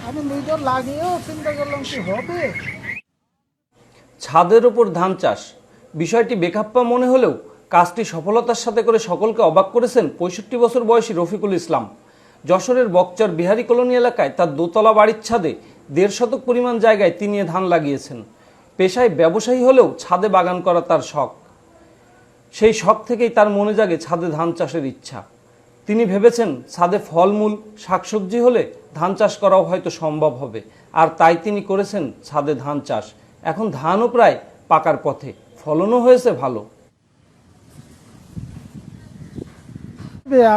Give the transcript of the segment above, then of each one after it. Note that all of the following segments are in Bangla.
আমি নিজে লাগিয়েও চিন্তা করলাম কি হবে। ছাদের ওপর ধান চাষ বিষয়টি বেখাপ্পা মনে হলেও কাজটি সফলতার সাথে করে সকলকে অবাক করেছেন ৬৫ বছর বয়সী রফিকুল ইসলাম। যশোরের বকচর বিহারি কলোনি এলাকায় তার দোতলা বাড়ির ছাদে ১.৫ শতক পরিমাণ জায়গায় তিনি ধান লাগিয়েছেন। পেশায় ব্যবসায়ী হলেও ছাদে বাগান করা তার শখ। সেই শখ থেকেই তার মনে জাগে ছাদে ধান চাষের ইচ্ছা। তিনি ভেবেছেন ছাদে ফলমূল শাকসবজি হলে ধান চাষ করাও হয়তো সম্ভব হবে, আর তাই তিনি করেছেন ছাদে ধান চাষ। এখন ধানও প্রায় পাকার পথে, ফলনও হয়েছে ভালো।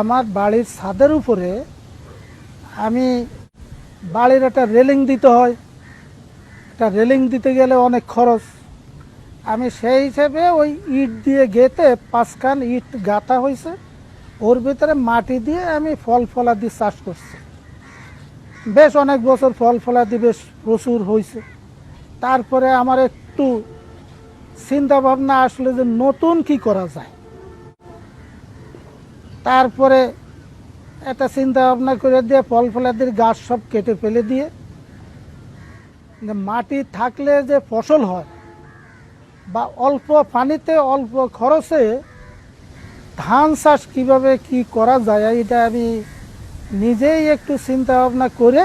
আমার বাড়ির ছাদের উপরে আমি বাড়ির একটা রেলিং দিতে হয়, একটা রেলিং দিতে গেলে অনেক খরচ। আমি সেই হিসেবে ওই ইট দিয়ে গেঁথে ৫খান ইট গাঁথা হয়েছে, ওর ভিতরে মাটি দিয়ে আমি ফল ফলাদি চাষ করছি। বেশ অনেক বছর ফল ফলাদি বেশ প্রচুর হয়েছে। তারপরে আমার একটু চিন্তা ভাবনা আসলে যে নতুন কি করা যায়। তারপরে একটা চিন্তা ভাবনা করে দিয়ে ফল ফলাদির গাছ সব কেটে ফেলে দিয়ে মাটি থাকলে যে ফসল হয় বা অল্প পানিতে অল্প খরচে ধান চাষ কীভাবে কি করা যায়, এটা আমি নিজেই একটু চিন্তা ভাবনা করে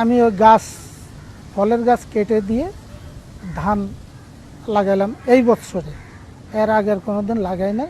আমি ওই গাছ ফলের গাছ কেটে দিয়ে ধান লাগাইলাম এই বছরে। এর আগের কোনোদিন লাগাই নাই।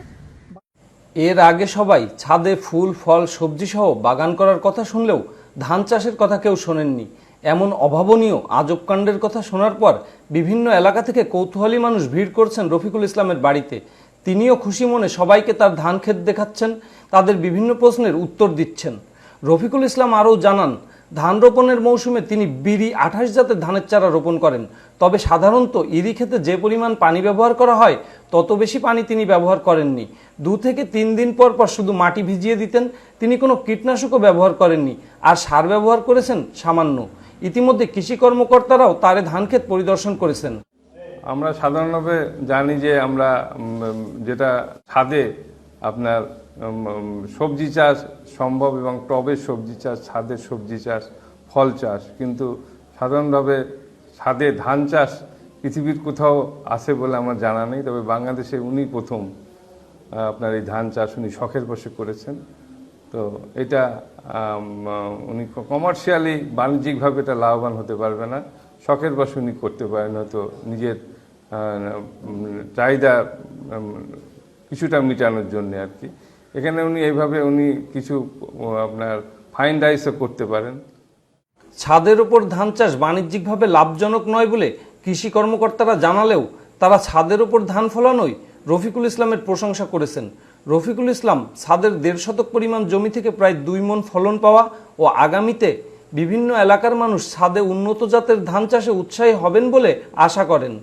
এর আগে সবাই ছাদে ফুল ফল সবজি সহ বাগান করার কথা শুনলেও ধান চাষের কথা কেউ শোনেননি। এমন অভাবনীয় আজব কাণ্ডের কথা শোনার পর বিভিন্ন এলাকা থেকে কৌতূহলী মানুষ ভিড় করছেন রফিকুল ইসলামের বাড়িতে। তিনিও খুশি মনে সবাইকে তার ধান ক্ষেত দেখাচ্ছেন, তাদের বিভিন্ন প্রশ্নের উত্তর দিচ্ছেন। রফিকুল ইসলাম আরও জানান, ধান রোপণের মৌসুমে তিনি বিরি ২৮ জাতের ধানের চারা রোপণ করেন। তবে সাধারণত ইরি ক্ষেতে যে পরিমাণ পানি ব্যবহার করা হয় তত বেশি পানি তিনি ব্যবহার করেননি। ২ থেকে ৩ দিন পর পর শুধু মাটি ভিজিয়ে দিতেন। তিনি কোনো কীটনাশকও ব্যবহার করেননি, আর সার ব্যবহার করেছেন সামান্য। ইতিমধ্যে কৃষি কর্মকর্তারাও তার ধান ক্ষেত পরিদর্শন করেছেন। আমরা সাধারণভাবে জানি যে আমরা যেটা ছাদে আপনার সবজি চাষ সম্ভব এবং টবের সবজি চাষ, ছাদের সবজি চাষ, ফল চাষ, কিন্তু সাধারণভাবে ছাদে ধান চাষ পৃথিবীর কোথাও আছে বলে আমার জানা নেই। তবে বাংলাদেশে উনি প্রথম আপনার এই ধান চাষ উনি শখের বশে করেছেন। তো এটা উনি কমার্শিয়ালি বাণিজ্যিকভাবে এটা লাভবান হতে পারবে না, শখের বশে উনি করতে পারেন, হয়তো নিজের চাহিদা কিছুটা মেটানোর জন্য আর কি। এখানে উনি এইভাবে উনি কিছু আপনার ফাইন রাইসও করতে পারেন। ছাদের ওপর ধান চাষ বাণিজ্যিকভাবে লাভজনক নয় বলে কৃষি কর্মকর্তারা জানালেও তারা ছাদের ওপর ধান ফলানোই রফিকুল ইসলামের প্রশংসা করেছেন। রফিকুল ইসলাম ছাদের ১.৫ শতক পরিমাণ জমি থেকে প্রায় ২ মণ ফলন পাওয়া ও আগামীতে বিভিন্ন এলাকার মানুষ ছাদে উন্নত জাতের ধান চাষে উৎসাহী হবেন বলে আশা করেন।